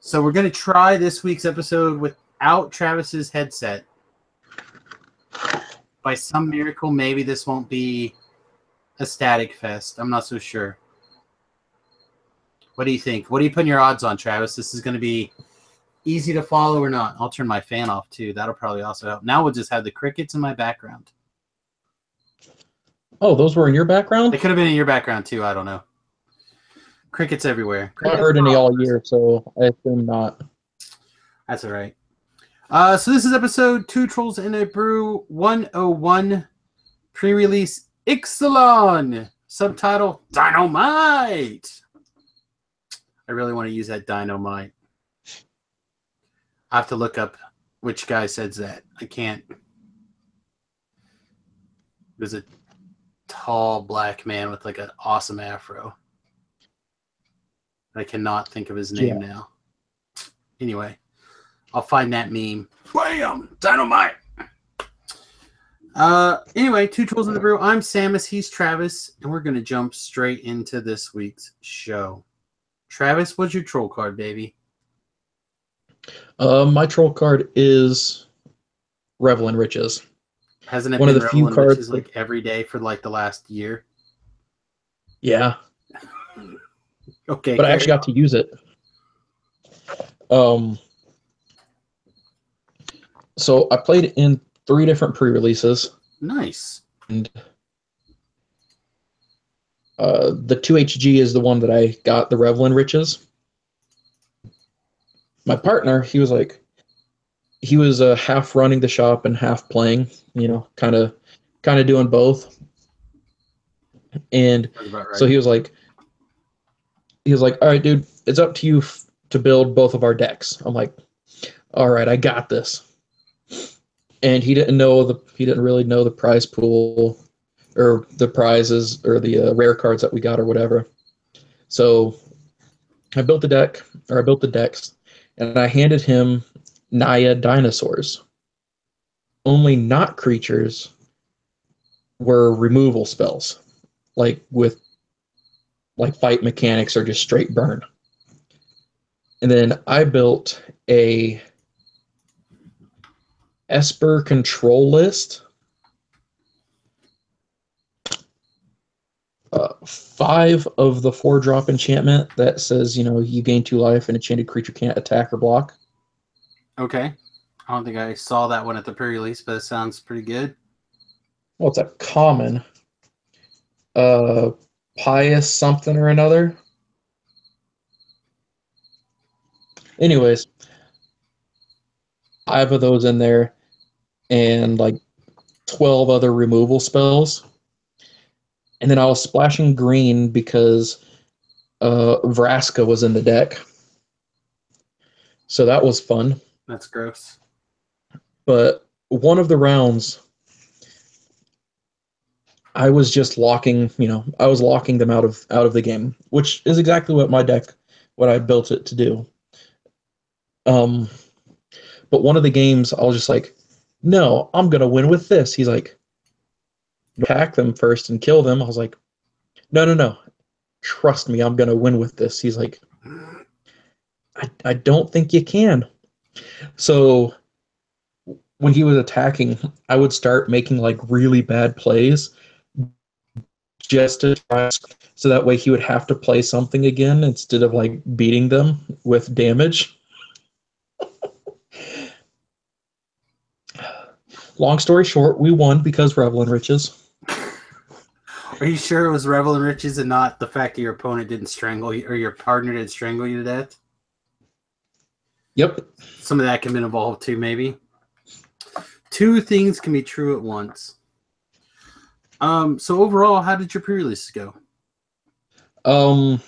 So we're going to try this week's episode without Travis's headset. By some miracle, maybe this won't be a static fest. I'm not so sure. What do you think? What are you putting your odds on, Travis? This is going to be easy to follow or not? I'll turn my fan off, too. That'll probably also help. Now we'll just have the crickets in my background. Oh, those were in your background? They could have been in your background, too. I don't know. Crickets everywhere. I haven't heard any all year, so I assume not. That's all right. So this is episode 2 Trolls in a Brew 101 pre-release Ixalan. Subtitle Dynamite. I really want to use that dynamite. I have to look up which guy says that. I can't. There's a tall black man with like an awesome afro. I cannot think of his name now. Anyway, I'll find that meme. Bam! Dynamite! Anyway, 2 Trolls in the Brew. I'm Samus, he's Travis, and we're going to jump straight into this week's show. Travis, what's your troll card, baby? My troll card is Revel in Riches. Hasn't it been Revel in Riches like every day for like the last year? Yeah. Okay. But I actually got to use it. So I played in 3 different pre-releases. Nice. And the 2HG is the one that I got, the Revel in Riches. My partner, he was half running the shop and half playing, kind of doing both. And right. So he was like, all right, dude, it's up to you to build both of our decks. I'm like, all right, I got this. And he didn't really know the prize pool or the prizes or the rare cards that we got or whatever. So I built the decks, and I handed him Naya dinosaurs. Only not creatures were removal spells, like fight mechanics or just straight burn. And then I built a Esper control list. 5 of the 4-drop enchantment that says, you gain 2 life and enchanted creature can't attack or block. Okay. I don't think I saw that one at the pre-release, but it sounds pretty good. Well, it's a common. Pious something or another. Anyways, 5 of those in there and like 12 other removal spells. And then I was splashing green because Vraska was in the deck. So that was fun. That's gross. But one of the rounds, I was just locking them out of the game, which is exactly what I built it to do. But one of the games, I was just like, no, I'm going to win with this. He's like, attack them first and kill them. I was like, no. Trust me, I'm going to win with this. He's like, I don't think you can. So when he was attacking, I would start making like really bad plays just to try, so that way he would have to play something again instead of like beating them with damage. Long story short, we won because Revel in Riches. Are you sure it was Revel in Riches and not the fact that your opponent didn't strangle you or your partner didn't strangle you to death? Yep. Some of that can be involved too, maybe. 2 things can be true at once. So overall, how did your pre-releases go? So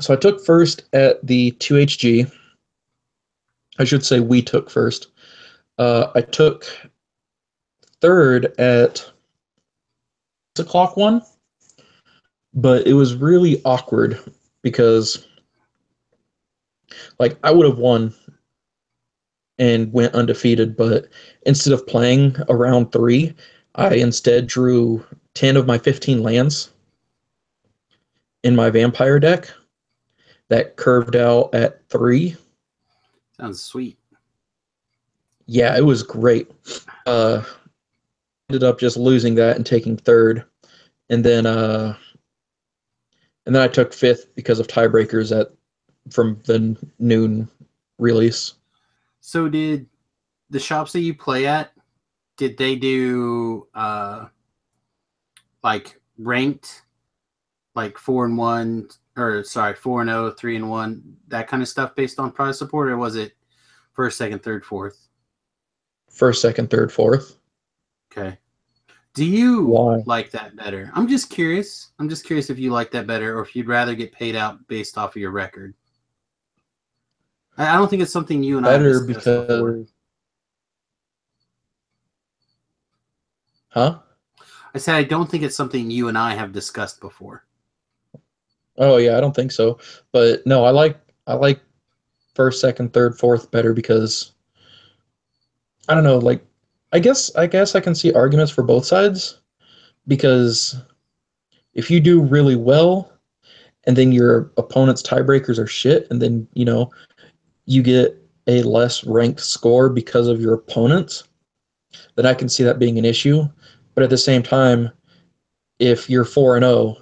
I took first at the 2HG. I should say we took first. I took third at 6 o'clock one, but it was really awkward because like I would have won and went undefeated, but instead of playing around 3, I instead drew 10 of my 15 lands in my vampire deck. that curved out at 3. Sounds sweet. Yeah, it was great. Ended up just losing that and taking 3rd, and then I took 5th because of tiebreakers from the noon release. So did the shops that you play at, did they do like ranked, like 4-1, or sorry, 4-0, 3-1, that kind of stuff based on prize support, or was it first, second, third, fourth? First, second, third, fourth. Okay. Do you Why? like that better? I'm just curious. I'm just curious if you like that better, or if you'd rather get paid out based off of your record. I don't think it's something you and I have Better discussed before. because, huh? I said I don't think it's something you and I have discussed before. Oh yeah, I don't think so. But no, I like first, second, third, fourth better because I don't know, like I guess I can see arguments for both sides, because if you do really well and then your opponent's tiebreakers are shit, and then, you get a less ranked score because of your opponents, then I can see that being an issue. But at the same time, if you're 4-0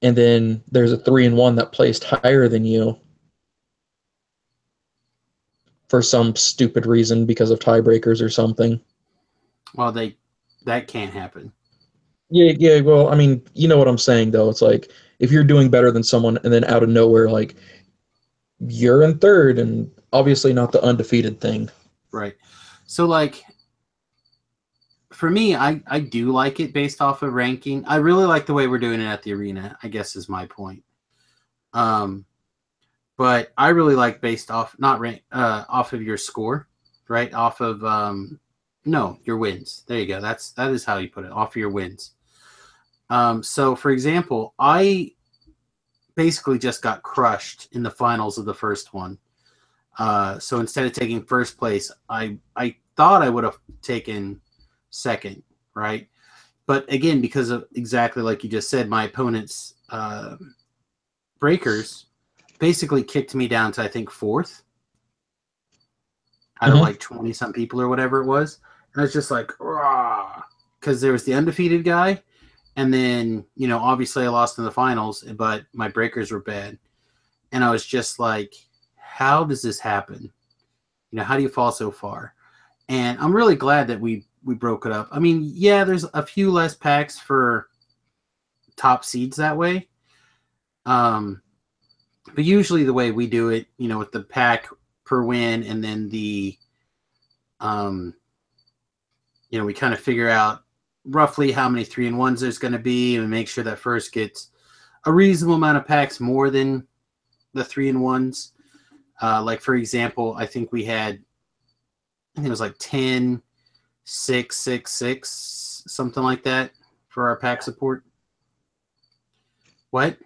and then there's a 3-1 that placed higher than you for some stupid reason because of tiebreakers or something. Well, that can't happen. Yeah, well, I mean, you know what I'm saying, though. It's like, if you're doing better than someone and then out of nowhere, like, you're in 3rd, and obviously not the undefeated thing. Right. So, like, for me, I do like it based off of ranking. I really like the way we're doing it at the arena, I guess is my point. But I really like based off, not rank, off of your score, right? Off of, no, your wins. There you go. That is how you put it, off of your wins. So, for example, I basically just got crushed in the finals of the first one. So instead of taking first place, I thought I would have taken second, right? But again, because of exactly like you just said, my opponent's breakers basically kicked me down to, I think, 4th out of like 20 some people or whatever it was. And I was just like, because there was the undefeated guy. And then, obviously I lost in the finals, but my breakers were bad. And I was just like, how does this happen? How do you fall so far? And I'm really glad that we broke it up. I mean, yeah, there's a few less packs for top seeds that way. But usually the way we do it, with the pack per win, and then the, we kind of figure out roughly how many 3-1s there's going to be, and make sure that first gets a reasonable amount of packs more than the 3-1s. Like, for example, I think it was like 10, 6, 6, 6, something like that for our pack support. What?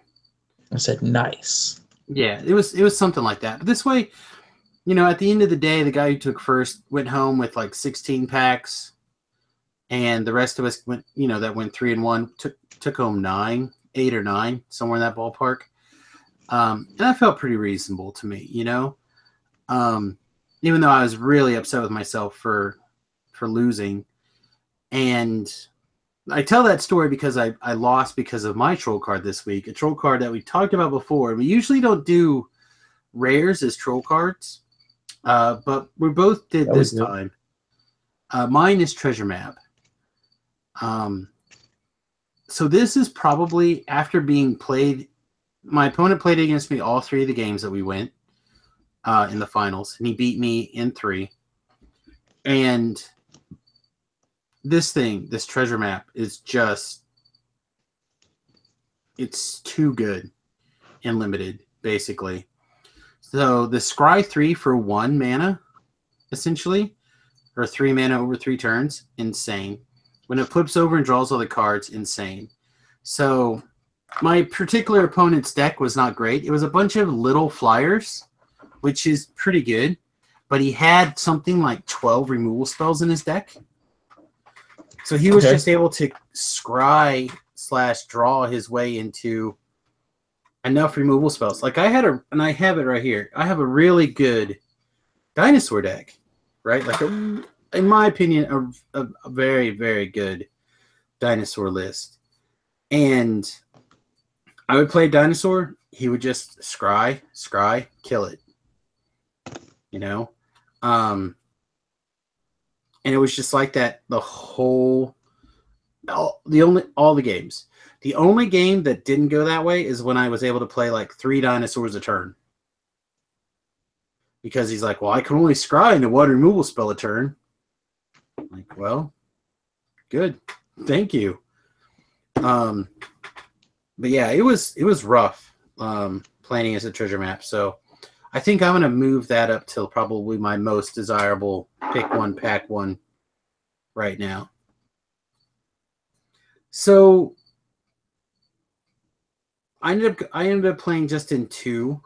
I said nice. Yeah, it was something like that. But this way, at the end of the day, the guy who took first went home with like 16 packs, and the rest of us went, that went 3-1, took home 9, 8 or 9, somewhere in that ballpark. And that felt pretty reasonable to me, even though I was really upset with myself for losing. And I tell that story because I lost because of my troll card this week, a troll card that we talked about before. We usually don't do rares as troll cards, but we both did this time. Mine is Treasure Map. So this is probably, after being played, my opponent played against me all 3 of the games that we went in the finals, and he beat me in 3. And this Treasure Map is just, it's too good and limited, basically. So the Scry 3 for 1 mana, essentially, or 3 mana over 3 turns, insane. When it flips over and draws all the cards, insane. So my particular opponent's deck was not great. It was a bunch of little flyers, which is pretty good, but he had something like 12 removal spells in his deck. So he was just able to scry / draw his way into enough removal spells. Like I have it right here. I have a really good dinosaur deck, right? Like in my opinion, a very, very good dinosaur list. And I would play dinosaur. He would just scry, kill it. You know? And it was just like that the whole all the games. The only game that didn't go that way is when I was able to play like 3 dinosaurs a turn. Because he's like, well, I can only scry into 1 removal spell a turn. I'm like, well, good. Thank you. But yeah, it was rough planning as a treasure map. So I think I'm going to move that up till probably my most desirable pick 1, pack 1 right now. So I ended up playing just in 2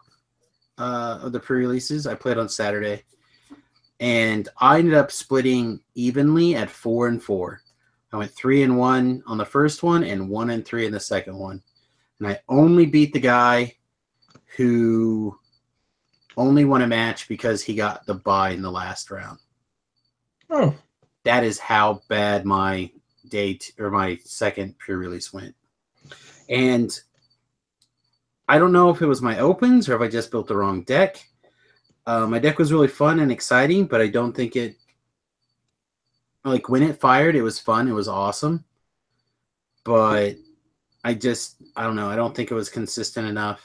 of the pre-releases. I played on Saturday, and I ended up splitting evenly at 4 and 4. I went 3 and 1 on the first one and 1 and 3 in the second one, and I only beat the guy who only won a match because he got the bye in the last round. Oh, that is how bad my my second pre-release went. And I don't know if it was my opens or if I just built the wrong deck. My deck was really fun and exciting, but I don't think it, like when it fired, it was fun. It was awesome. But I don't know. I don't think it was consistent enough.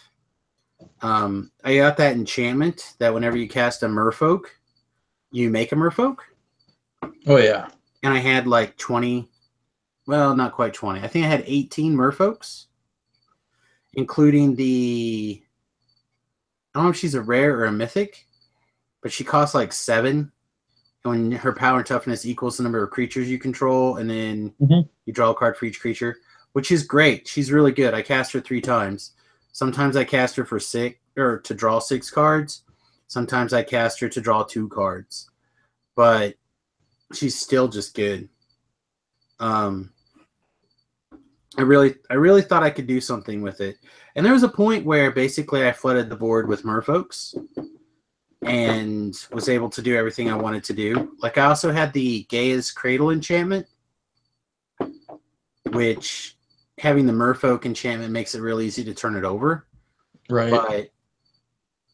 I got that enchantment that whenever you cast a merfolk, you make a merfolk. Oh, yeah. And I had like 20, well, not quite 20. I think I had 18 merfolks, including the, I don't know if she's a rare or a mythic, but she costs like 7. And when her power and toughness equals the number of creatures you control, and then you draw a card for each creature, which is great. She's really good. I cast her 3 times. Sometimes I cast her for 6 or to draw 6 cards. Sometimes I cast her to draw 2 cards. But she's still just good. I really thought I could do something with it. And there was a point where basically I flooded the board with merfolks and was able to do everything I wanted to do. Like I also had the Gaia's Cradle enchantment, which having the merfolk enchantment makes it real easy to turn it over. Right. But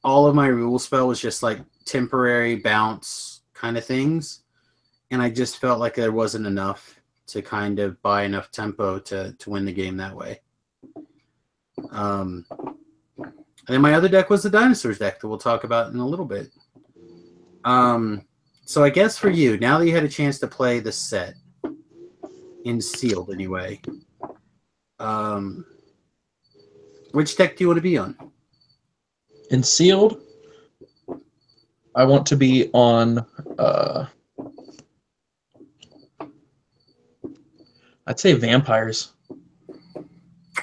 all of my rule spell was just like temporary bounce kind of things. And I just felt like there wasn't enough to kind of buy enough tempo to win the game that way. And then my other deck was the Dinosaurs deck that we'll talk about in a little bit. So I guess for you, now that you had a chance to play the set, in sealed anyway, which deck do you want to be on? In sealed, I want to be on, I'd say vampires.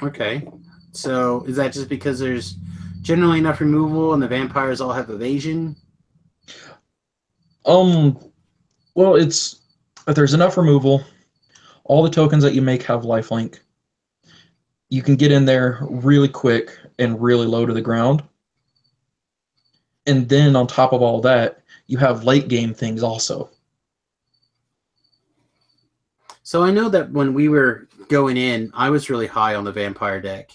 Okay. So is that just because there's generally enough removal and the vampires all have evasion? Well, it's if there's enough removal, all the tokens that you make have lifelink. You can get in there really quick and really low to the ground. And then on top of all that, you have late game things also. So I know that when we were going in, I was really high on the vampire deck.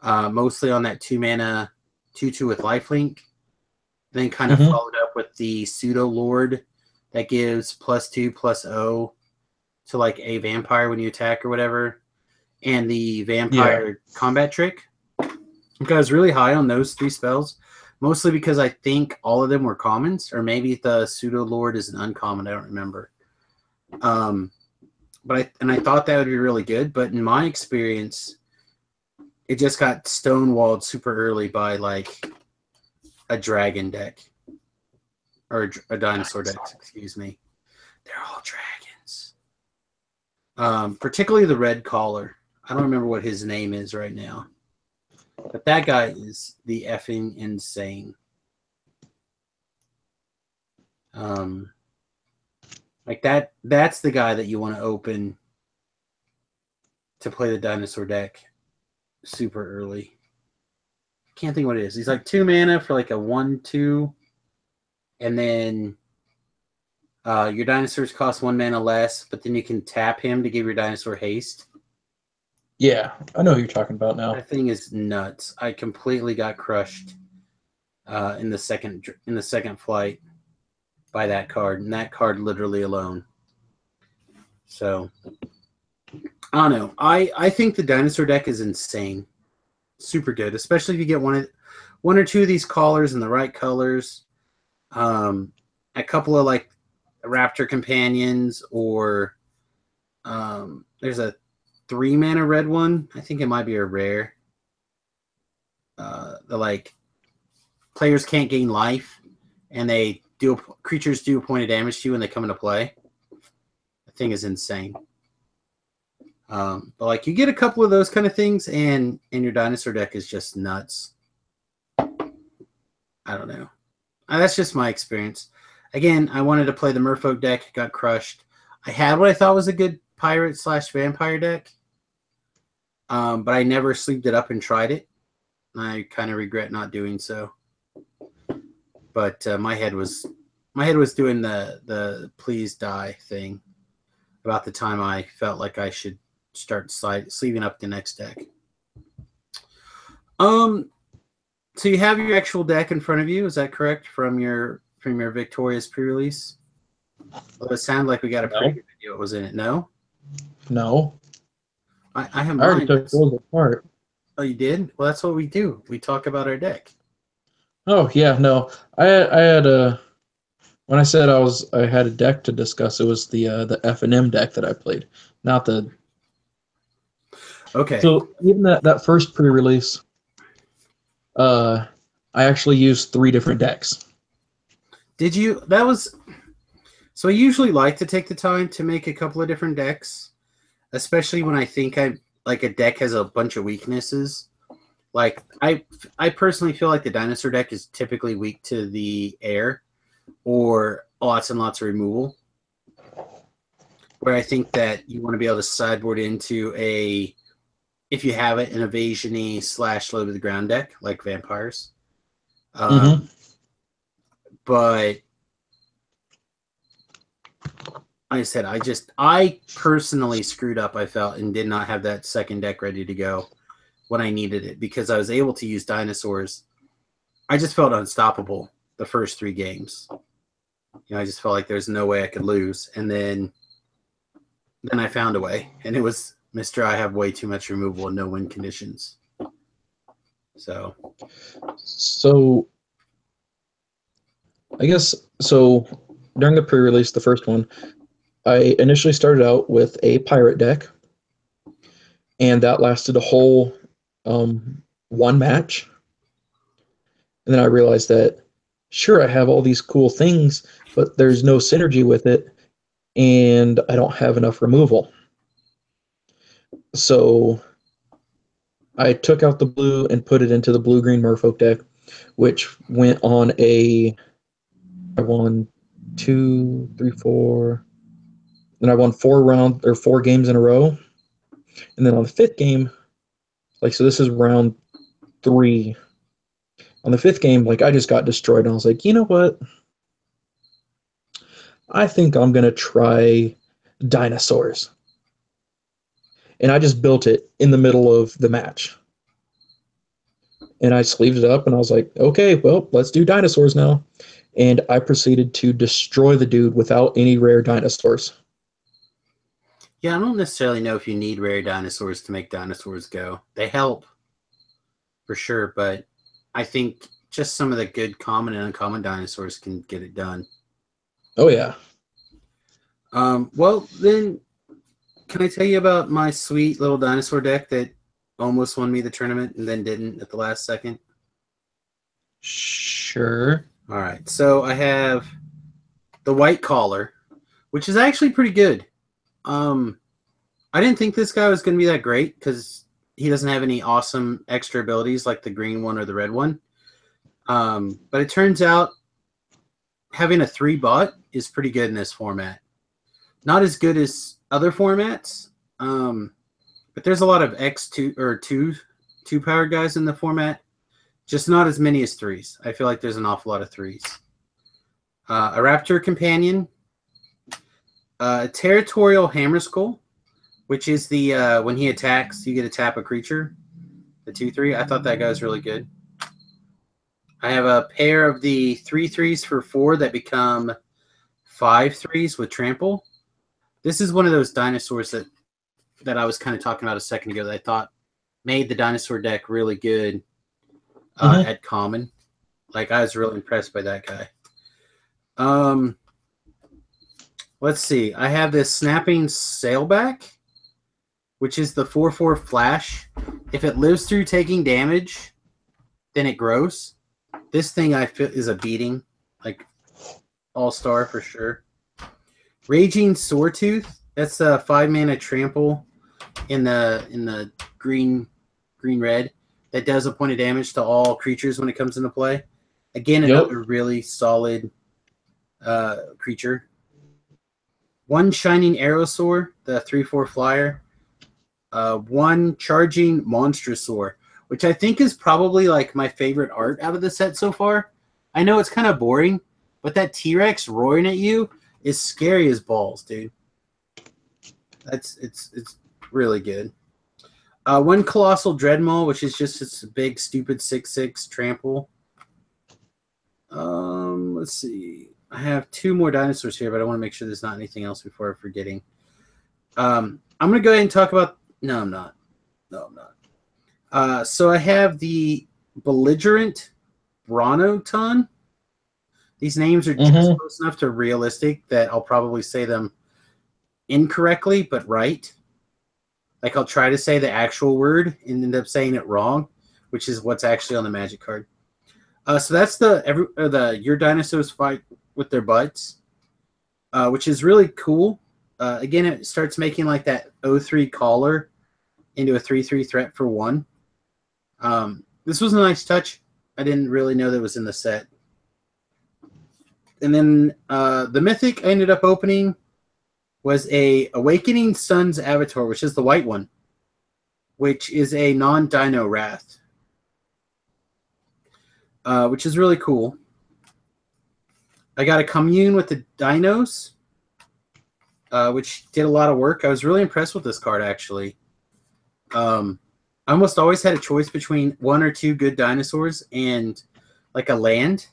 Mostly on that 2-mana 2/2 with lifelink. Then kind of followed up with the Pseudo Lord that gives +2/+0 to like a vampire when you attack or whatever. And the vampire combat trick. I was really high on those 3 spells. Mostly because I think all of them were commons. Or maybe the Pseudo Lord is an uncommon. I don't remember. But I thought that would be really good. But in my experience, it just got stonewalled super early by like a dragon deck. Or a dinosaur deck, excuse me. They're all dragons. Particularly the red collar. I don't remember what his name is right now. But that guy is the effing insane. Like that's the guy that you want to open to play the dinosaur deck super early. can't think what it is. He's like 2 mana for like a 1/2, and then your dinosaurs cost 1 mana less, but then you can tap him to give your dinosaur haste. Yeah, I know who you're talking about now. That thing is nuts. I completely got crushed in the second flight by that card, and that card literally alone. So I don't know. I think the dinosaur deck is insane, super good, especially if you get one or two of these collars in the right colors. A couple of like Raptor Companions, or there's a 3 mana red one. I think it might be a rare. The like players can't gain life, and creatures do a point of damage to you when they come into play. The thing is insane. But like you get a couple of those kind of things, and your dinosaur deck is just nuts. I don't know. That's just my experience. Again, I wanted to play the Merfolk deck, got crushed. I had what I thought was a good pirate/vampire deck, but I never sleeved it up and tried it. I kind of regret not doing so. But my head was doing the please die thing about the time I felt like I should start sleeving up the next deck. So you have your actual deck in front of you, is that correct? From your victorious pre-release? Well, it sounded like we got a pretty good video. What was in it? No? No. I have I already mine. took those apart. Oh, you did? Well, that's what we do. We talk about our deck. Oh yeah, no. I had a when I said I had a deck to discuss, it was the F&M deck that I played, not the. Okay. So even that first pre-release, I actually used 3 different decks. Did you? So I usually like to take the time to make a couple of different decks, especially when I think a deck has a bunch of weaknesses. Like I personally feel like the dinosaur deck is typically weak to the air or lots and lots of removal. Where I think that you want to be able to sideboard into if you have it, an evasion-y / low to the ground deck like vampires. But like I said, I personally screwed up, I felt, and did not have that second deck ready to go when I needed it, because I was able to use dinosaurs. I just felt unstoppable the first 3 games. I just felt like there's no way I could lose. And then I found a way, and it was Mr. I have way too much removal and no win conditions. So I guess during the pre-release, the first one, I initially started out with a pirate deck, and that lasted a whole 1 match. And then I realized that, sure, I have all these cool things, but there's no synergy with it, and I don't have enough removal. So I took out the blue and put it into the blue-green Merfolk deck, which went on I won 2, 3, 4. Then I won 4 games in a row. And then on the 5th game, so this is round 3. On the 5th game, I just got destroyed, and I was like, you know what? I think I'm going to try dinosaurs. And I just built it in the middle of the match. And I sleeved it up, and I was like, okay, well, let's do dinosaurs now. And I proceeded to destroy the dude without any rare dinosaurs. Yeah, I don't necessarily know if you need rare dinosaurs to make dinosaurs go. They help, for sure, but I think just some of the good common and uncommon dinosaurs can get it done. Oh, yeah. Well, then, can I tell you about my sweet little dinosaur deck that almost won me the tournament and then didn't at the last second? Sure. All right, so I have the white collar, which is actually pretty good. I didn't think this guy was going to be that great because he doesn't have any awesome extra abilities like the green one or the red one. But it turns out having a 3-bot is pretty good in this format. Not as good as other formats, but there's a lot of X2 or two power guys in the format Just not as many as 3s. I feel like there's an awful lot of 3s. A Raptor Companion. A Territorial Hammer Skull, which is the when he attacks, you get to tap a creature. The 2/3. I thought that guy was really good. I have a pair of the 3/3s for 4 that become 5/3s with trample. This is one of those dinosaurs that I was kind of talking about a second ago that I thought made the dinosaur deck really good at common. Like, I was really impressed by that guy. Let's see. I have this Snapping Sailback, which is the 4/4 flash. If it lives through taking damage, then it grows. This thing I feel is a beating, like all-star for sure. Raging Sawtooth. That's a 5-mana trample in the green-red that does a point of damage to all creatures when it comes into play. Again, another really solid creature. One Shining Aerosaur, the 3/4 flyer. One Charging Monstrosaur, which I think is probably like my favorite art out of the set so far. I know it's kind of boring, but that T-Rex roaring at you is scary as balls, dude. It's really good. One Colossal Dreadmaw, which is just this big stupid 6/6 trample. Let's see. I have 2 more dinosaurs here, but I want to make sure there's not anything else before I'm forgetting. I'm gonna go ahead and talk about. No, I'm not. So I have the Belligerent Brontoton. These names are just close enough to realistic that I'll probably say them incorrectly, but right. Like, I'll try to say the actual word and end up saying it wrong, which is what's actually on the Magic card. So that's the Your Dinosaurs Fight with Their Butts, which is really cool. Again, it starts making like that 0/3 collar into a 3/3 threat for 1. This was a nice touch. I didn't really know that was in the set. And then the Mythic I ended up opening was a Awakening Sun's Avatar, which is the white one, which is a non-dino Wrath, which is really cool. I got a Commune with the Dinos, which did a lot of work. I was really impressed with this card, actually. I almost always had a choice between 1 or 2 good dinosaurs and like a land,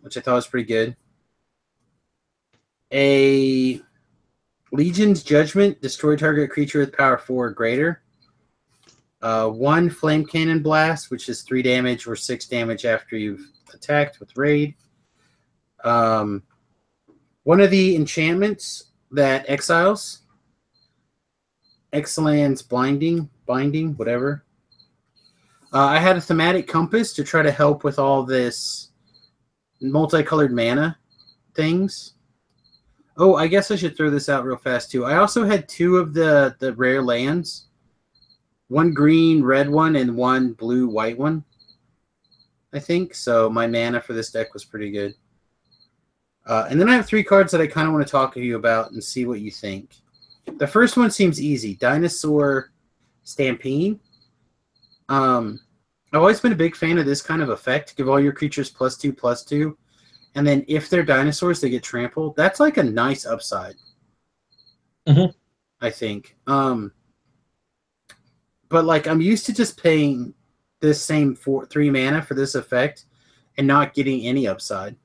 which I thought was pretty good. A Legion's Judgment, destroy target creature with power 4 or greater. 1 Flame Cannon Blast, which is 3 damage or 6 damage after you've attacked with raid. One of the enchantments that exiles. Ixalan's Binding, whatever. I had a Thematic Compass to try to help with all this multicolored mana things. Oh, I guess I should throw this out real fast, too. I also had 2 of the rare lands. 1 green, red one, and 1 blue, white one, I think. So my mana for this deck was pretty good. And then I have 3 cards that I kind of want to talk to you about and see what you think. The first one seems easy. Dinosaur Stampede. I've always been a big fan of this kind of effect. Give all your creatures +2/+2. And then if they're dinosaurs, they get trampled. That's like a nice upside, I think. But like, I'm used to just paying this same 3 mana for this effect and not getting any upside.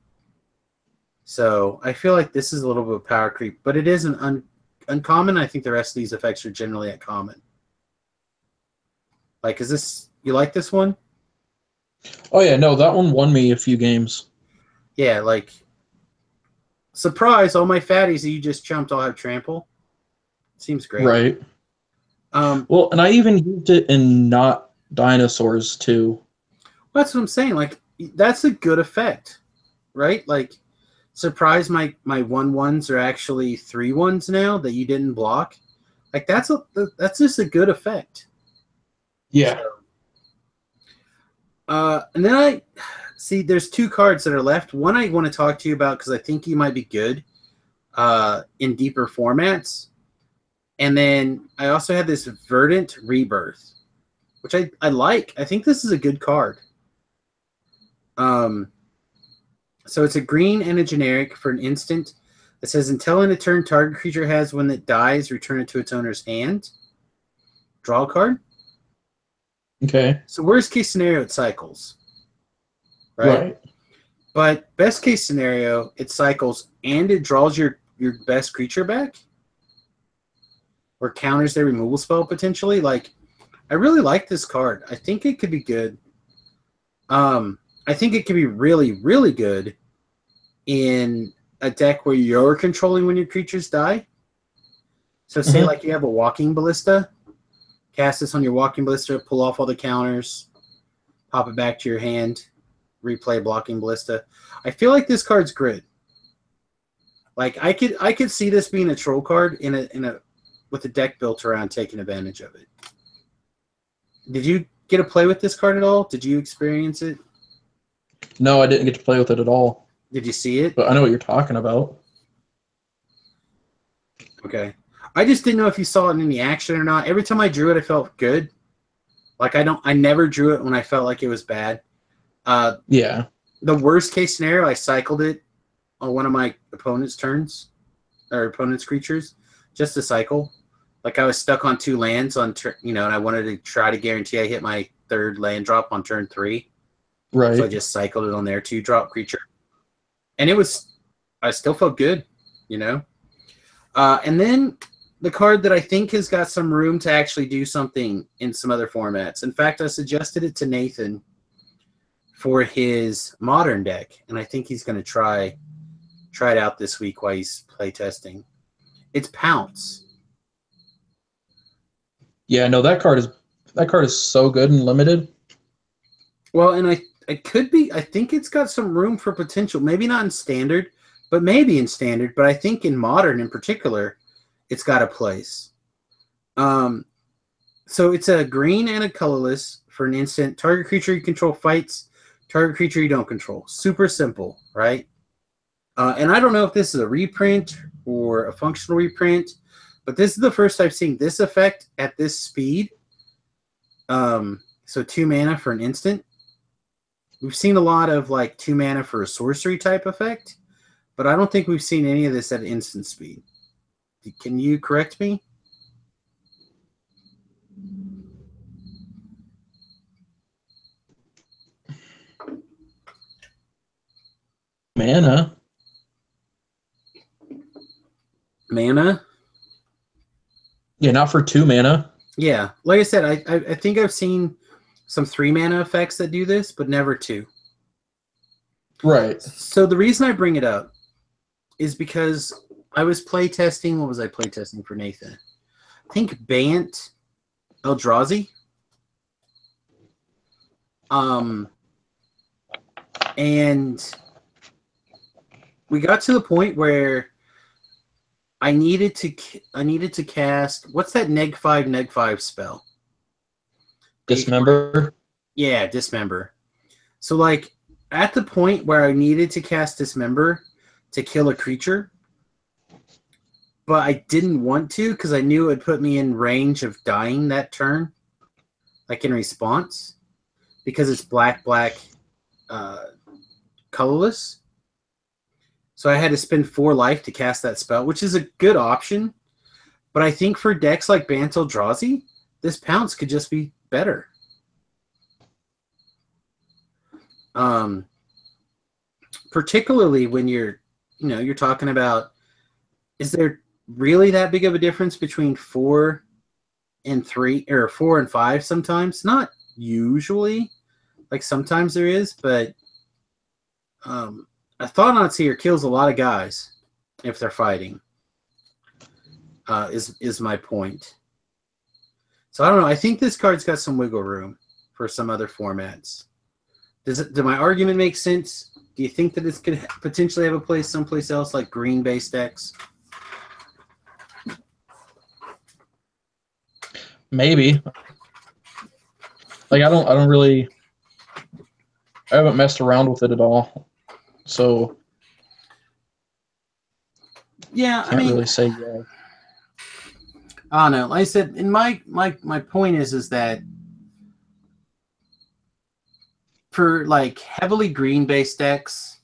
So I feel like this is a little bit of power creep, but it is an uncommon. I think the rest of these effects are generally at common. Like, you like this one? Oh yeah, no, that one won me a few games. Yeah, like, surprise, all my fatties that you just chumped all have trample. Seems great. Right. Well, and I even used it in not dinosaurs too. Well, that's what I'm saying. Like, that's a good effect, right? Like, surprise, my 1/1s are actually 3/1s now that you didn't block. Like, that's just a good effect. Yeah. So, and then I see there's 2 cards that are left. One I want to talk to you about because I think you might be good in deeper formats. And then I also had this Verdant Rebirth. which I like. I think this is a good card. So it's a green and a generic for an instant. It says until in a turn, target creature has when it dies, return it to its owner's hand. Draw a card. Okay. So worst case scenario, it cycles. Right. But best case scenario, it cycles and it draws your best creature back. Or counters their removal spell potentially. Like, I really like this card. I think it could be good. I think it could be really, really good in a deck where you're controlling when your creatures die. So say like you have a Walking Ballista, cast this on your Walking Ballista, pull off all the counters, pop it back to your hand, replay Blocking Ballista. I feel like this card's good. Like I could see this being a troll card in a with a deck built around taking advantage of it. Did you get to play with this card at all? Did you experience it? No, I didn't get to play with it at all. Did you see it? But I know what you're talking about. Okay. I just didn't know if you saw it in any action or not. Every time I drew it, I felt good. Like I never drew it when I felt like it was bad. Yeah. The worst case scenario, I cycled it on one of my opponent's turns or opponent's creatures, just to cycle. Like I was stuck on 2 lands on and I wanted to try to guarantee I hit my 3rd land drop on turn 3. Right. So I just cycled it on their 2-drop creature. And I still felt good, And then the card that I think has got some room to actually do something in some other formats. In fact, I suggested it to Nathan for his Modern deck, and I think he's going to try it out this week while he's playtesting. It's Pounce. Yeah, no, that card is so good and limited. Well, and I think it's got some room for potential. Maybe not in Standard, but maybe in Standard. But I think in Modern in particular, it's got a place. So it's a green and a colorless for an instant. Target creature you control fights. Target creature you don't control. Super simple, right? And I don't know if this is a reprint or a functional reprint, but this is the first I've seen this effect at this speed. So 2 mana for an instant. We've seen a lot of like 2 mana for a sorcery type effect, but I don't think we've seen any of this at instant speed. Can you correct me? Mana? Yeah, not for 2 mana. Yeah, like I said, I think I've seen some 3 mana effects that do this, but never 2. Right. So the reason I bring it up is because I was playtesting. What was I playtesting for Nathan? I think Bant Eldrazi. And we got to the point where I needed to cast, what's that neg 5 spell? Dismember? Yeah, Dismember. So like at the point where I needed to cast Dismember to kill a creature, but I didn't want to because I knew it would put me in range of dying that turn, like in response, because it's black, colorless. So I had to spend 4 life to cast that spell, which is a good option. But I think for decks like Bant Eldrazi, this Pounce could just be better. Particularly when you're talking about, is there really that big of a difference between 4 and 3 or 4 and 5 sometimes? Not usually. Like sometimes there is, but a Thought-Knot Seer kills a lot of guys if they're fighting. Is my point. So I don't know. I think this card's got some wiggle room for some other formats. Does my argument make sense? Do you think that this could potentially have a place someplace else, like green-based decks? Maybe. Like I haven't messed around with it at all. So yeah, I mean, really say yeah. I don't know. Like I said, in my point is that for like heavily green based decks,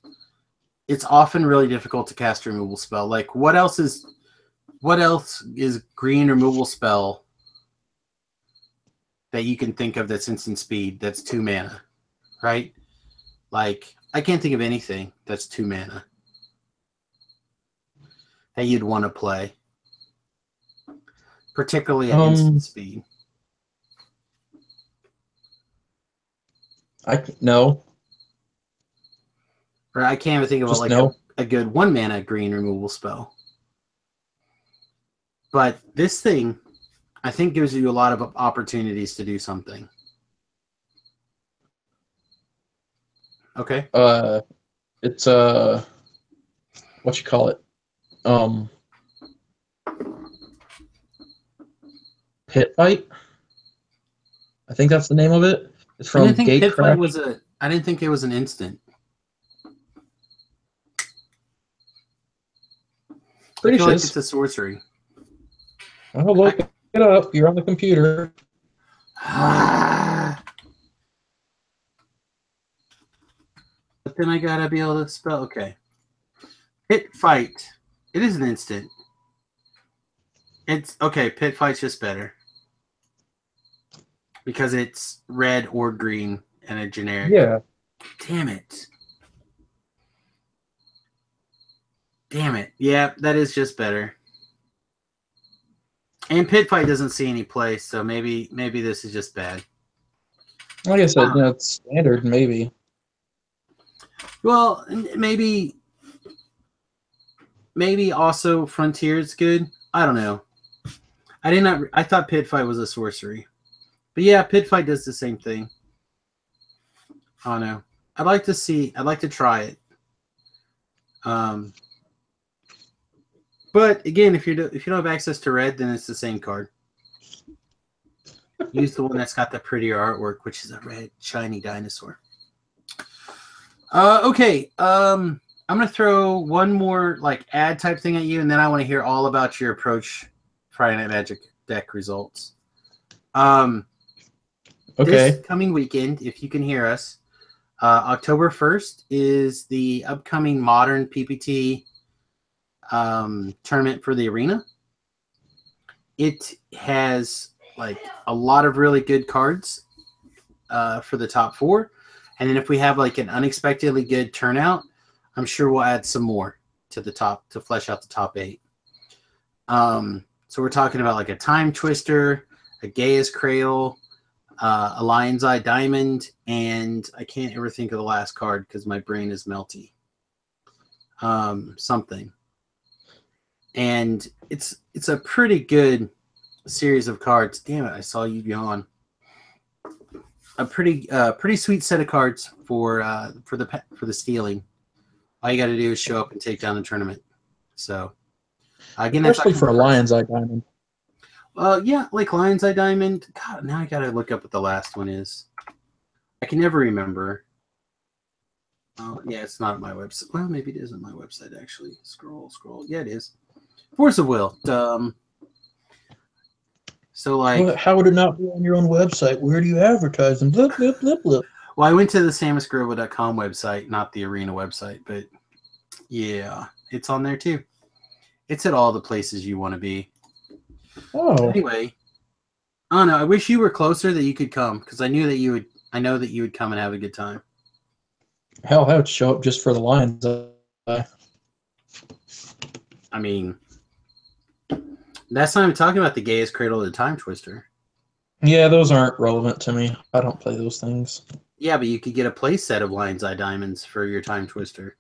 it's often really difficult to cast a removal spell. Like what else is green removal spell that you can think of that's instant speed that's 2 mana, right? Like I can't think of anything that's 2 mana that you'd want to play, particularly at instant speed. No. Or I can't even think of like a good 1 mana green removal spell. But this thing, I think, gives you a lot of opportunities to do something. Okay. It's what you call it? Pit Fight. I think that's the name of it. It's from Gatecrash. I didn't think it was an instant. Pretty sure like it's a sorcery. I'll look it up. You're on the computer. But then I gotta be able to spell. Okay. Pit Fight. It is an instant. It's okay. Pit Fight's just better because it's red or green and a generic. Yeah. Damn it. Yeah, that is just better. And Pit Fight doesn't see any play, so maybe this is just bad. Like I said, it's standard, maybe. Well, maybe also Frontier's good. I don't know. I thought Pit Fight was a sorcery, but yeah, Pit Fight does the same thing. I don't know. I'd like to try it. But again, if you don't have access to red, then it's the same card. Use the one that's got the prettier artwork, which is a red shiny dinosaur. Okay. I'm gonna throw one more like ad type thing at you, and then I want to hear all about your approach Friday Night Magic deck results. Okay. This coming weekend, if you can hear us, October 1st is the upcoming Modern PPT tournament for the arena. It has like a lot of really good cards for the top 4, and then if we have like an unexpectedly good turnout, I'm sure we'll add some more to the top to flesh out the top 8. So we're talking about like a Time Twister, a Gaia's Cradle, a Lion's Eye Diamond, and I can't ever think of the last card because my brain is melty. Something. And it's a pretty good series of cards. Damn it, I saw you yawn. A pretty sweet set of cards for the stealing. All you got to do is show up and take down the tournament. So again, especially for a Lion's Eye Diamond. Yeah, like Lion's Eye Diamond. God, now I got to look up what the last one is. I can never remember. Oh, yeah, it's not on my website. Well, maybe it is on my website, actually. Scroll. Yeah, it is. Force of Will. So, like... Well, how would it not be on your own website? Where do you advertise them? Blip, blip, blip, blip. Well, I went to the samusgrobo.com website, not the Arena website, but yeah, it's on there too. It's at all the places you want to be. Oh. Anyway, I don't know. I wish you were closer that you could come because I know that you would come and have a good time. Hell, I would show up just for the Lion's Eye. I mean, that's not even talking about the Gaia's Cradle or the Time Twister. Yeah, those aren't relevant to me. I don't play those things. Yeah, but you could get a play set of Lion's Eye Diamonds for your Time Twister.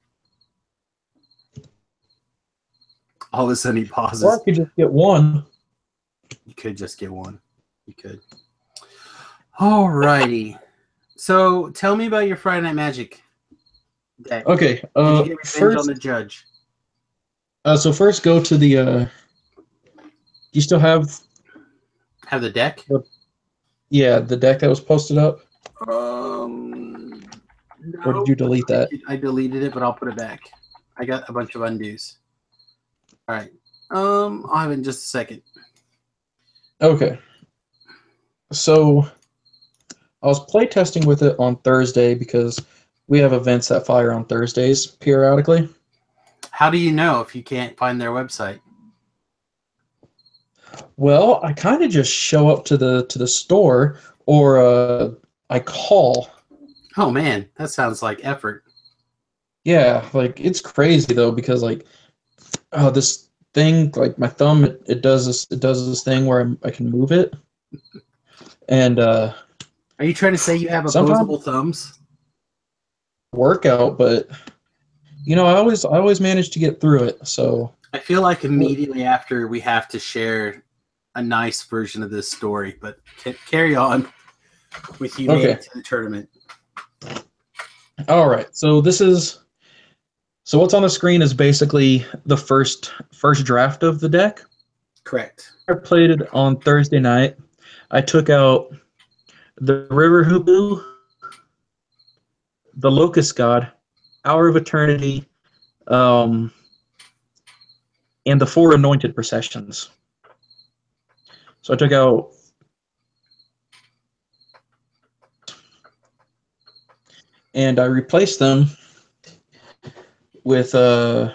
All of a sudden he pauses. Or I could just get one. You could just get one. You could. Alrighty. So tell me about your Friday Night Magic deck. Okay. Did you get revenge on the judge? So first go to the... do you still have... Have the deck? Yeah, the deck that was posted up. No. Or did you delete that? I deleted it, but I'll put it back. I got a bunch of undos. All right. I'll have it in just a second. Okay. So I was playtesting with it on Thursday because we have events that fire on Thursdays periodically. How do you know if you can't find their website? Well, I kind of just show up to the store, or I call. Oh man, that sounds like effort. Yeah, like it's crazy though because like this thing, like my thumb, it does this thing where I can move it, and Are you trying to say you have sometimes opposable thumbs? workout, but I always manage to get through it. So I feel like immediately after we have to share a nice version of this story, but carry on with you made okay, it to the tournament. all right. So what's on the screen is basically the first draft of the deck. Correct. I played it on Thursday night. I took out the River Hoopoo, the Locust God, Hour of Eternity, and the 4 Anointed Processions. So I took out and I replaced them with I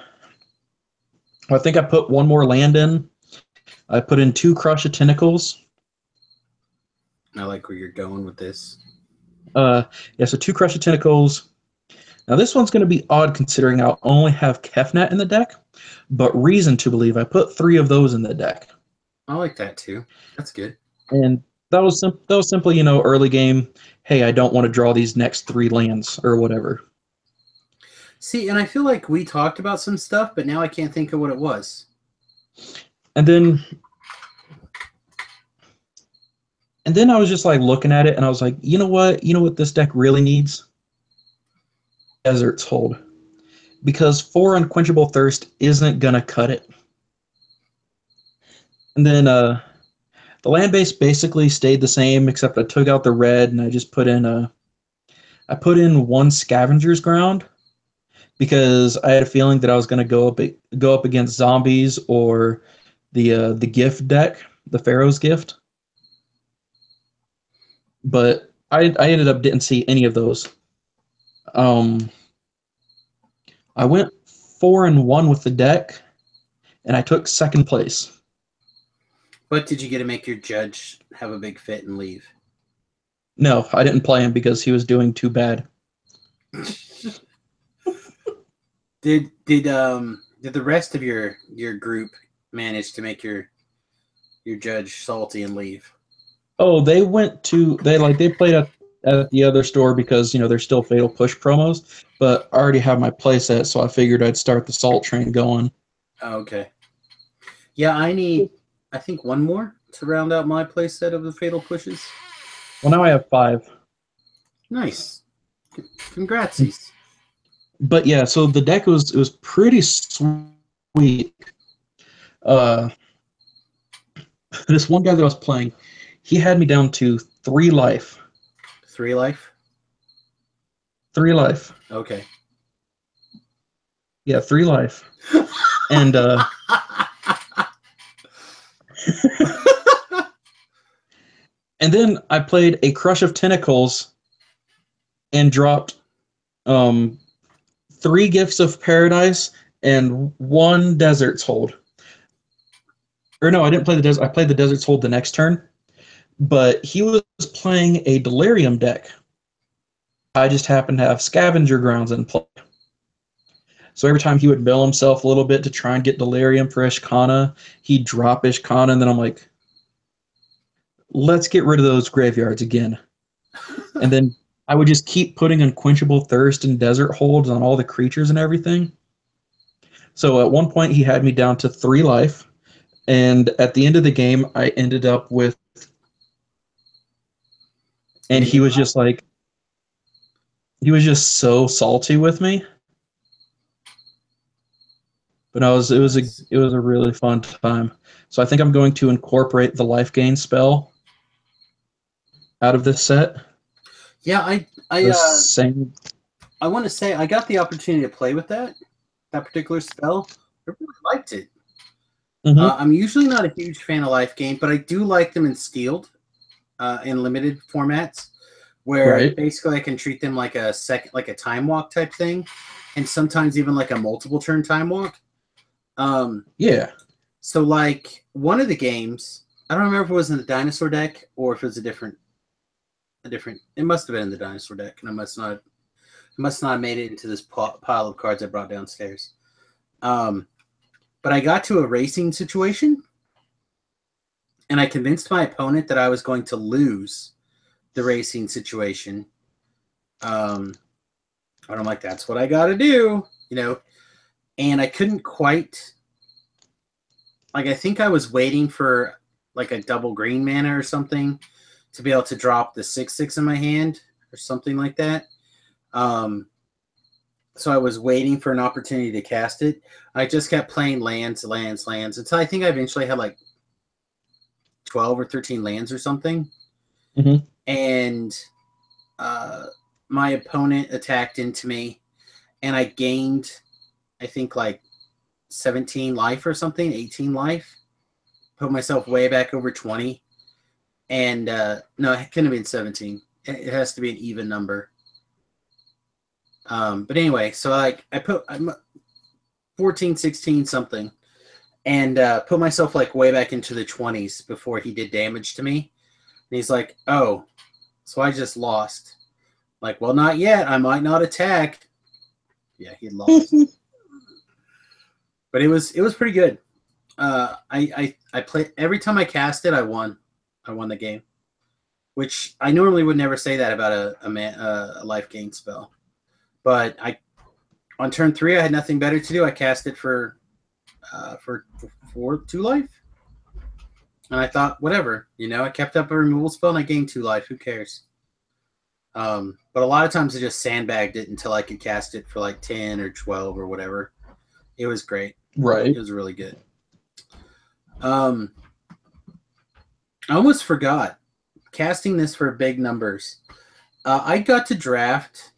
think I put one more land in. I put in 2 Crush of Tentacles. I like where you're going with this. Yeah, so 2 Crush of Tentacles. Now this one's going to be odd considering I'll only have Kefnet in the deck, but reason to believe I put 3 of those in the deck. I like that too. That's good. And that was simply, early game. Hey, I don't want to draw these next 3 lands or whatever. See, and I feel like we talked about some stuff, but now I can't think of what it was. And then I was just like looking at it, and I was like, you know what? You know what this deck really needs? Desert's Hold, because 4 Unquenchable Thirst isn't gonna cut it. And then the land base basically stayed the same, except I took out the red and I just put in 1 Scavenger's Ground because I had a feeling that I was going to go up against zombies or the gift deck, the Pharaoh's Gift. But I ended up didn't see any of those. I went 4-1 with the deck, and I took second place. But did you get to make your judge have a big fit and leave? No, I didn't play him because he was doing too bad. Did the rest of your group manage to make your judge salty and leave? Oh, they played at the other store because there's still Fatal Push promos, but I already have my playset, so I figured I'd start the Salt Train going. Oh, okay. Yeah, I think 1 more to round out my playset of the Fatal Pushes. Well, now I have 5. Nice. Congratsies. But yeah, so the deck was pretty sweet. This one guy that I was playing, he had me down to 3 life. 3 life? 3 life. Okay. Yeah, 3 life. And and then I played a Crush of Tentacles and dropped 3 Gifts of Paradise and 1 Desert's Hold. Or no, I didn't play the desert. I played the Desert's Hold the next turn, but he was playing a Delirium deck. I just happened to have Scavenger Grounds in play. So every time he would mill himself a little bit to try and get Delirium for Ishkana, he'd drop Ishkana, and then I'm like, let's get rid of those graveyards again. And then I would just keep putting Unquenchable Thirst and Desert Holds on all the creatures and everything. So at one point he had me down to 3 life, and at the end of the game I ended up with, and he was just so salty with me. But it was a really fun time. So I think I'm going to incorporate the life gain spell out of this set. Yeah, I want to say I got the opportunity to play with that particular spell. I really liked it. Mm-hmm. I'm usually not a huge fan of life gain, but I do like them in sealed, in limited formats. where Right. basically I can treat them like a time walk type thing, and sometimes even like a multiple turn time walk. Yeah. So like one of the games, I don't remember if it was in the dinosaur deck or if it was a different. It must have been in the dinosaur deck, and I must not have made it into this pile of cards I brought downstairs. But I got to a racing situation, and I convinced my opponent that I was going to lose the racing situation. And I'm like, that's what I got to do, And I couldn't quite. Like, I think I was waiting for like a double green mana or something to be able to drop the 6/6 in my hand or something like that. So I was waiting for an opportunity to cast it. I just kept playing lands until I think I eventually had like 12 or 13 lands or something. Mm-hmm. And my opponent attacked into me, and I gained, I think, like 17 life or something, 18 life. Put myself way back over 20. And no, it couldn't have been 17. It has to be an even number. But anyway, so like I'm 14, 16 something, and put myself like way back into the 20s before he did damage to me. And he's like, "Oh, so I just lost." Like, well, not yet. I might not attack. Yeah, he lost. But it was pretty good. I played every time I cast it, I won. I won the game, which I normally would never say that about a life gain spell. But on turn 3, I had nothing better to do. I cast it for 2 life, and I thought, whatever, I kept up a removal spell and I gained 2 life. Who cares? But a lot of times I just sandbagged it until I could cast it for like 10 or 12 or whatever. It was great. Right. It was really good. I almost forgot casting this for big numbers. I got to draft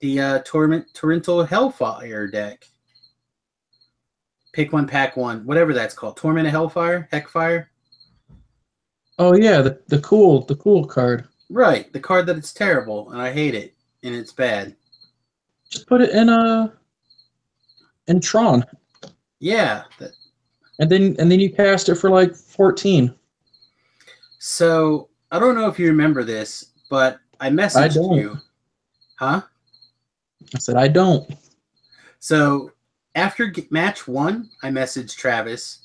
the Torrential Hellfire deck. Pick one, pack one, whatever that's called. Torment of Hellfire, Heckfire. Oh yeah, the cool card. Right, the card that it's terrible and I hate it and it's bad. Just put it in Tron. Yeah. And then you cast it for like 14. So I don't know if you remember this, but I I messaged don't. you. Huh? I said I don't. So after match 1, I messaged Travis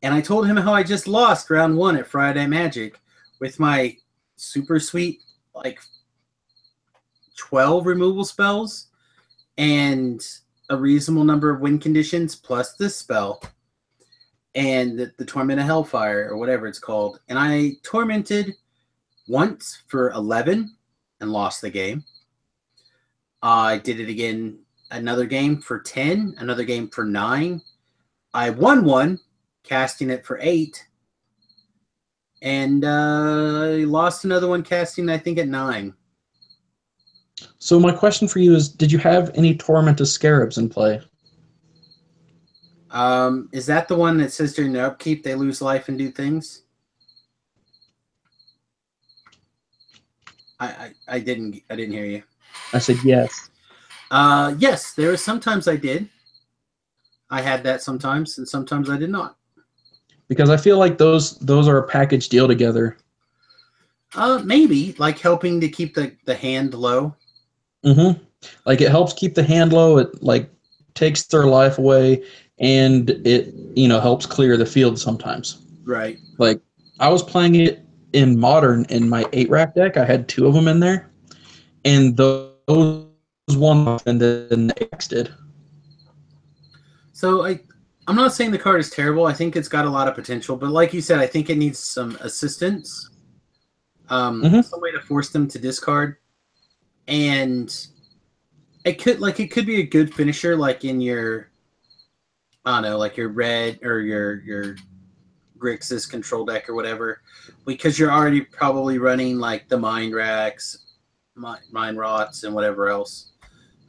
and I told him how I just lost round 1 at Friday Magic with my super sweet like 12 removal spells and a reasonable number of win conditions plus this spell and the Torment of Hellfire or whatever it's called. And I tormented once for 11 and lost the game. I did it again, another game for 10, another game for 9. I won one, casting it for 8. And I lost another one casting, I think, at 9. So my question for you is, did you have any Tormented Scarabs in play? Is that the one that says during their upkeep they lose life and do things? I didn't hear you. I said yes. Yes, there was sometimes I did. I had that sometimes, and sometimes I did not. Because I feel like those are a package deal together. Maybe like helping to keep the hand low. Mm-hmm. Like it helps keep the hand low. It like takes their life away, and it helps clear the field sometimes. Right. Like I was playing it in Modern in my 8-rack deck. I had 2 of them in there, and those one and then the X did. So I'm not saying the card is terrible. I think it's got a lot of potential, but like you said, I think it needs some assistance. Some way to force them to discard, and it could be a good finisher, like in your, I don't know, like your red or your Grixis control deck or whatever, because you're already probably running like the Mind Racks, Mind Rots, and whatever else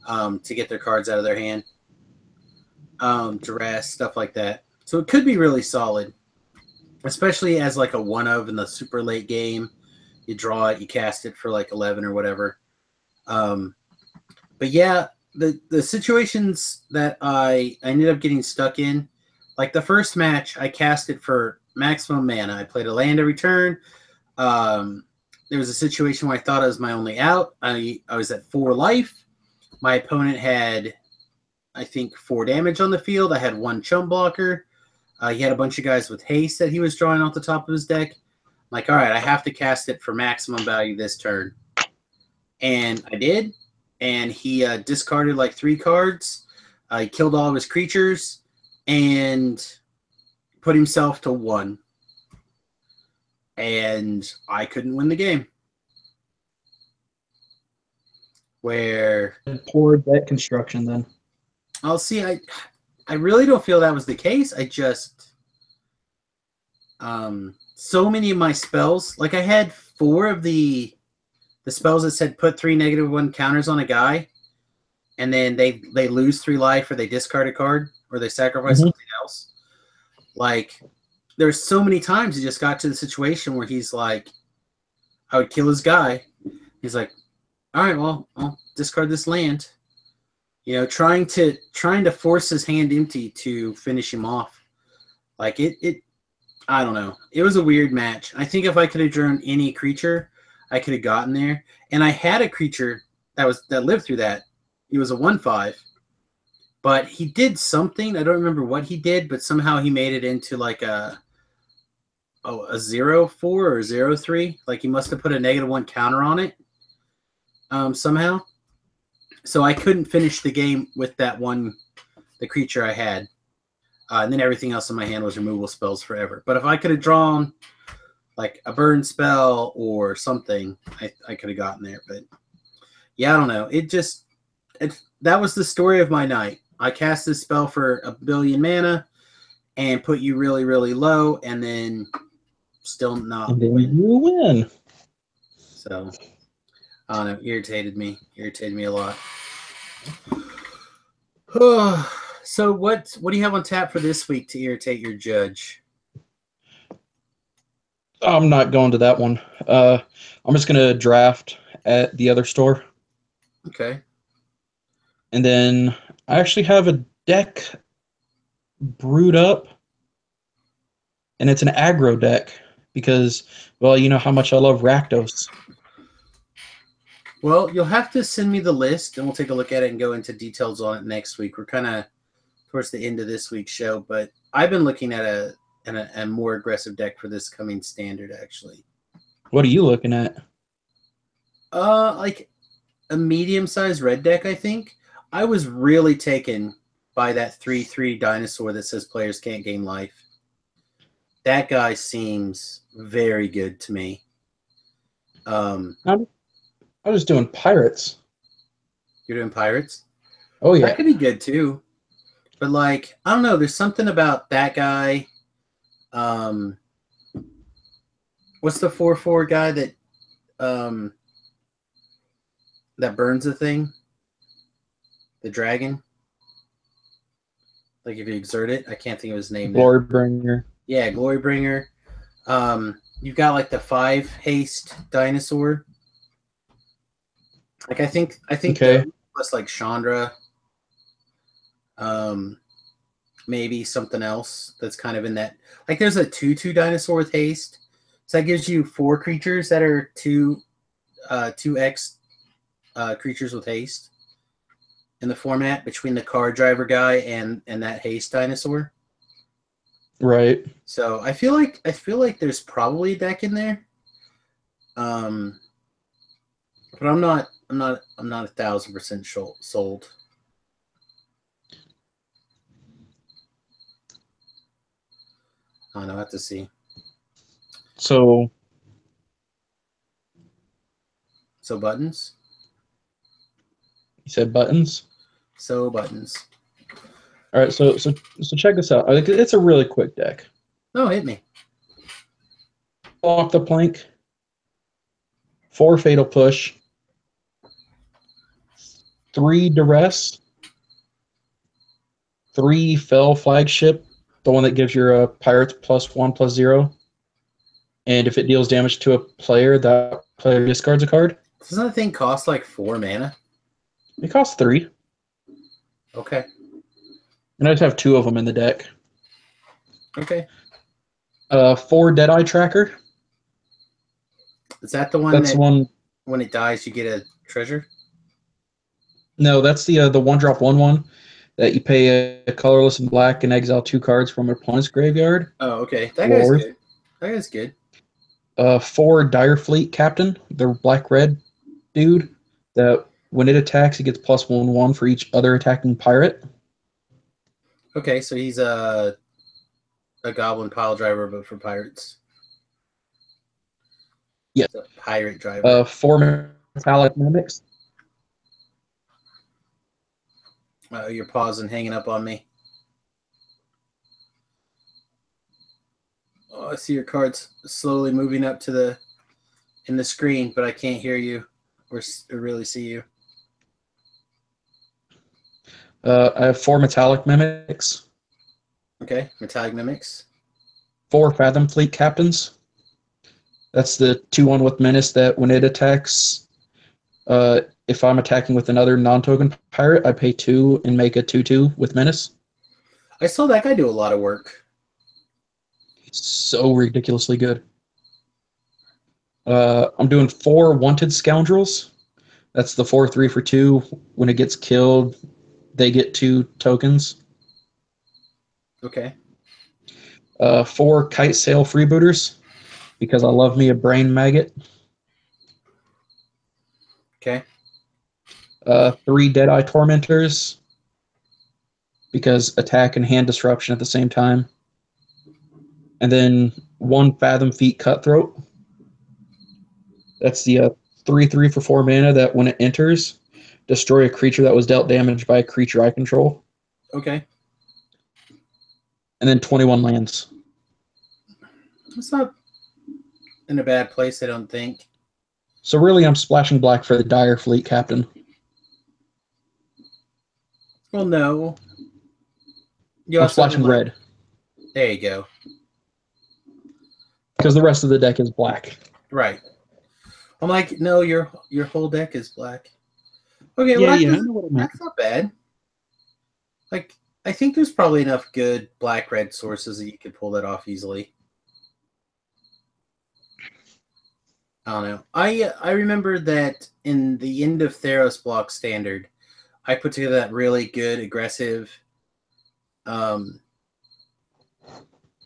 to get their cards out of their hand. Duress, stuff like that. So it could be really solid, especially as like a one of in the super late game, You draw it, you cast it for like 11 or whatever. But yeah, the situations that I ended up getting stuck in, like the first match, I cast it for maximum mana. I played a land every turn. There was a situation where I thought I was my only out. I was at 4 life. My opponent had, I think, 4 damage on the field. I had 1 chump blocker. He had a bunch of guys with haste that he was drawing off the top of his deck. I'm like, all right, I have to cast it for maximum value this turn. And I did. And he discarded like 3 cards. He killed all of his creatures and put himself to 1. And I couldn't win the game. Where poor deck construction then. I'll see. I really don't feel that was the case. I just so many of my spells, like I had 4 of the spells that said put 3 -1 counters on a guy, and then they lose 3 life, or they discard a card, or they sacrifice something else. Like, there's so many times he just got to the situation where he's like, I would kill his guy. He's like, all right, well, I'll discard this land. You know, trying to force his hand empty to finish him off. Like it I don't know. It was a weird match. I think if I could have drawn any creature, I could have gotten there. And I had a creature that lived through that. He was a 1/5. But he did something. I don't remember what he did, but somehow he made it into like a 0/4 or 0/3. Like he must have put a -1 counter on it somehow. So I couldn't finish the game with that the creature I had. And then everything else in my hand was removal spells forever. But if I could have drawn like a burn spell or something, I could have gotten there. But yeah, I don't know. That was the story of my night. I cast this spell for 1 billion mana and put you really, really low, and then still not and then win. You win. So I don't know. Irritated me a lot. So what do you have on tap for this week to irritate your judge? I'm not going to that one. I'm just going to draft at the other store. Okay. And then I actually have a deck brewed up, and it's an aggro deck because, well, you know how much I love Rakdos. Well, you'll have to send me the list, and we'll take a look at it and go into details on it next week. We're kind of towards the end of this week's show, but I've been looking at a more aggressive deck for this coming standard, actually. What are you looking at? Like a medium-sized red deck, I think. I was really taken by that 3/3 dinosaur that says players can't gain life. That guy seems very good to me. I was doing pirates. You're doing pirates? Oh, yeah. That could be good, too. But, like, I don't know. There's something about that guy. What's the 4/4 guy that burns the thing? The dragon? Like, if you exert it? I can't think of his name now. Glorybringer. Yeah, Glorybringer. You've got, like, the 5 haste dinosaur. Like, I think Okay. plus, like, Chandra. Maybe something else that's kind of in that. Like, there's a 2/2 dinosaur with haste. So that gives you 4 creatures that are 2x creatures with haste in the format between the card driver guy and that haste dinosaur. Right. So I feel like there's probably a deck in there. But I'm not 1,000% sold. I don't know. I have to see. So buttons. You said buttons. So buttons. All right. So check this out. It's a really quick deck. Oh, hit me. Off the plank. 4 fatal push. 3 duress. 3 fell flagship. The one that gives your pirates +1/+0. And if it deals damage to a player, that player discards a card. Doesn't that thing cost like 4 mana? It costs 3. Okay. And I just have 2 of them in the deck. Okay. 4 Deadeye Tracker. Is that the one That's that the one. when it dies you get a treasure? No, that's the 1-drop 1/1 that you pay a colorless and black and exile 2 cards from an opponent's graveyard. Oh, okay. That guy's Lord. good. That guy's good. 4 Dire Fleet Captain, the black-red dude, that when it attacks, it gets +1/1 for each other attacking pirate. Okay, so he's a goblin pile driver, but for pirates. Yeah. It's a pirate driver. 4 Metallic Mimics. You're pausing, hanging up on me. Oh, I see your cards slowly moving up to in the screen, but I can't hear you or really see you. I have 4 Metallic Mimics. Okay, Metallic Mimics. 4 Fathom Fleet Captains. That's the 2/1 with Menace that when it attacks, if I'm attacking with another non-token pirate, I pay 2 and make a 2/2 with Menace. I saw that guy do a lot of work. He's so ridiculously good. I'm doing 4 Wanted Scoundrels. That's the 4/3 for 2. When it gets killed, they get 2 tokens. Okay. 4 Kite Sail Freebooters, because I love me a brain maggot. Okay. 3 Deadeye Tormentors, because attack and hand disruption at the same time. And then 1 Fathom Feet Cutthroat. That's the 3/3 for 4 mana that when it enters, destroy a creature that was dealt damage by a creature I control. Okay. And then 21 lands. It's not in a bad place, I don't think. So really, I'm splashing black for the Dire Fleet Captain. Well, no. You I'm also splashing like, red. There you go. Because the rest of the deck is black. Right. I'm like, no, your whole deck is black. Okay, Yeah, well, I know what I meant. that's not bad. Like, I think there's probably enough good black-red sources that you could pull that off easily. I don't know. I remember that in the end of Theros block standard, I put together that really good aggressive, like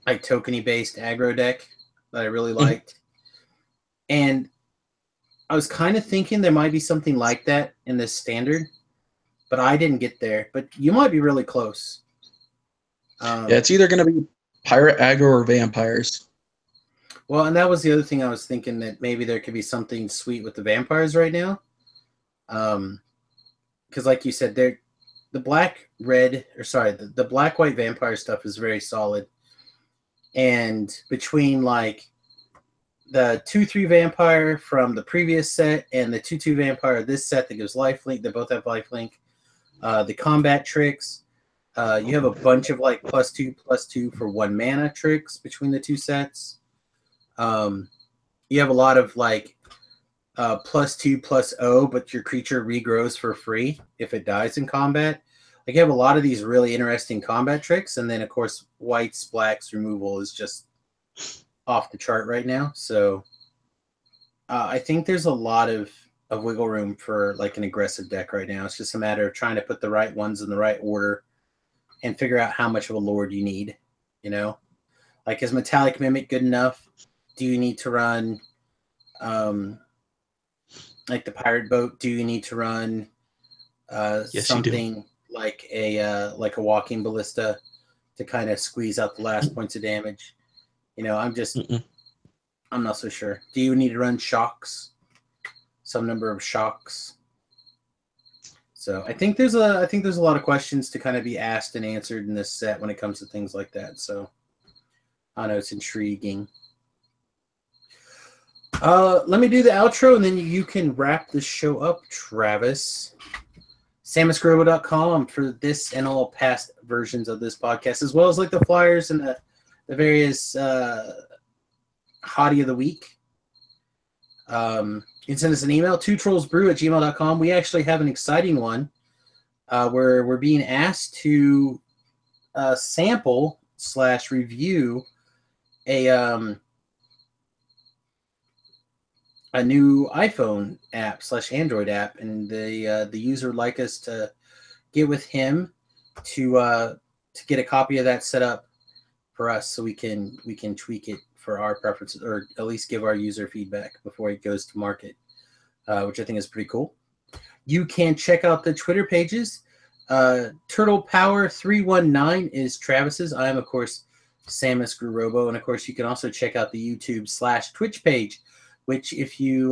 tokeny-based aggro deck that I really liked, and I was kind of thinking there might be something like that in this standard, but I didn't get there. But you might be really close. Yeah, it's either going to be pirate aggro or vampires. Well, and that was the other thing I was thinking, that maybe there could be something sweet with the vampires right now. Because like you said, the black-white vampire stuff is very solid. And between like the 2/3 vampire from the previous set and the 2/2 vampire of this set that gives lifelink, they both have lifelink. The combat tricks, you have a bunch of like +2/+2 for 1 mana tricks between the two sets. You have a lot of like +2/+0, but your creature regrows for free if it dies in combat. Like you have a lot of these really interesting combat tricks, and then of course white's blacks removal is just off the chart right now. So I think there's a lot of wiggle room for like an aggressive deck right now. It's just a matter of trying to put the right ones in the right order and figure out how much of a lord you need. You know, like is Metallic Mimic good enough? Do you need to run like the pirate boat? Do you need to run Yes, something like a walking ballista to kind of squeeze out the last points of damage? You know, I'm not so sure. Do you need to run shocks? Some number of shocks. So I think there's a lot of questions to kind of be asked and answered in this set when it comes to things like that. So I know it's intriguing. Let me do the outro, and then you can wrap the show up, Travis. SamusGrobo.com for this and all past versions of this podcast, as well as like the flyers and the various hottie of the week. You can send us an email, twotrollsbrew@gmail.com. We actually have an exciting one where we're being asked to sample / review a new iPhone app / Android app, and the user would like us to get with him to get a copy of that set up for us, so we can tweak it for our preferences, or at least give our user feedback before it goes to market, which I think is pretty cool. You can check out the Twitter pages. Turtle Power 319 is Travis's. I am, of course, Samus Gurobo, and of course you can also check out the YouTube / Twitch page, which if you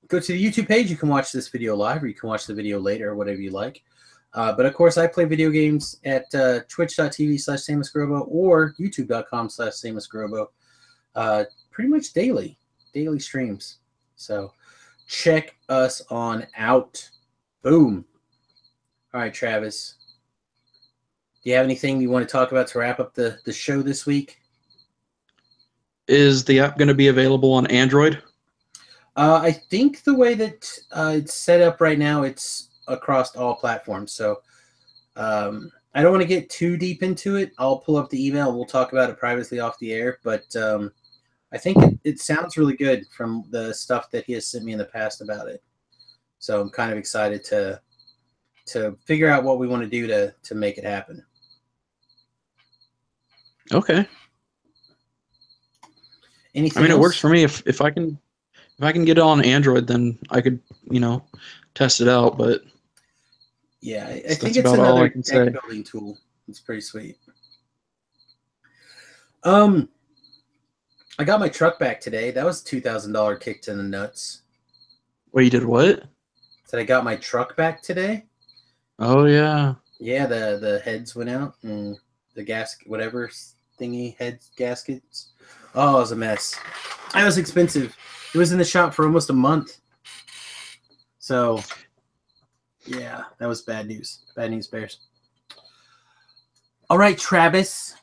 go to the YouTube page, you can watch this video live, or you can watch the video later, or whatever you like. But of course, I play video games at twitch.tv/SamusGurobo or youtube.com/SamusGurobo pretty much daily streams. So check us on out. Boom. All right, Travis. Do you have anything you want to talk about to wrap up the show this week? Is the app going to be available on Android? I think the way that it's set up right now, it's across all platforms. So I don't want to get too deep into it. I'll pull up the email. We'll talk about it privately off the air. But I think it sounds really good from the stuff that he has sent me in the past about it. So I'm kind of excited to figure out what we want to do to make it happen. Okay. Anything I mean, else? it works for me. If I can get it on Android, then I could, test it out. But yeah, I that's think it's about all I another can deck say. building tool. It's pretty sweet. I got my truck back today. That was a $2,000 kick to the nuts. Wait, you did what? Said I got my truck back today. Oh yeah. Yeah, the heads went out, and the gasket, whatever thingy, gaskets. Oh, it was a mess. That was expensive. It was in the shop for almost a month. So, yeah, that was bad news. Bad news bears. All right, Travis.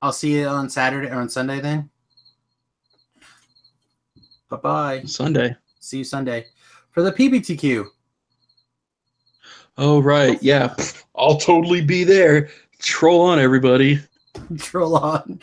I'll see you on Saturday or on Sunday then. Bye-bye. Sunday. See you Sunday for the PBTQ. Oh right, yeah. I'll totally be there. Troll on, everybody. Troll on.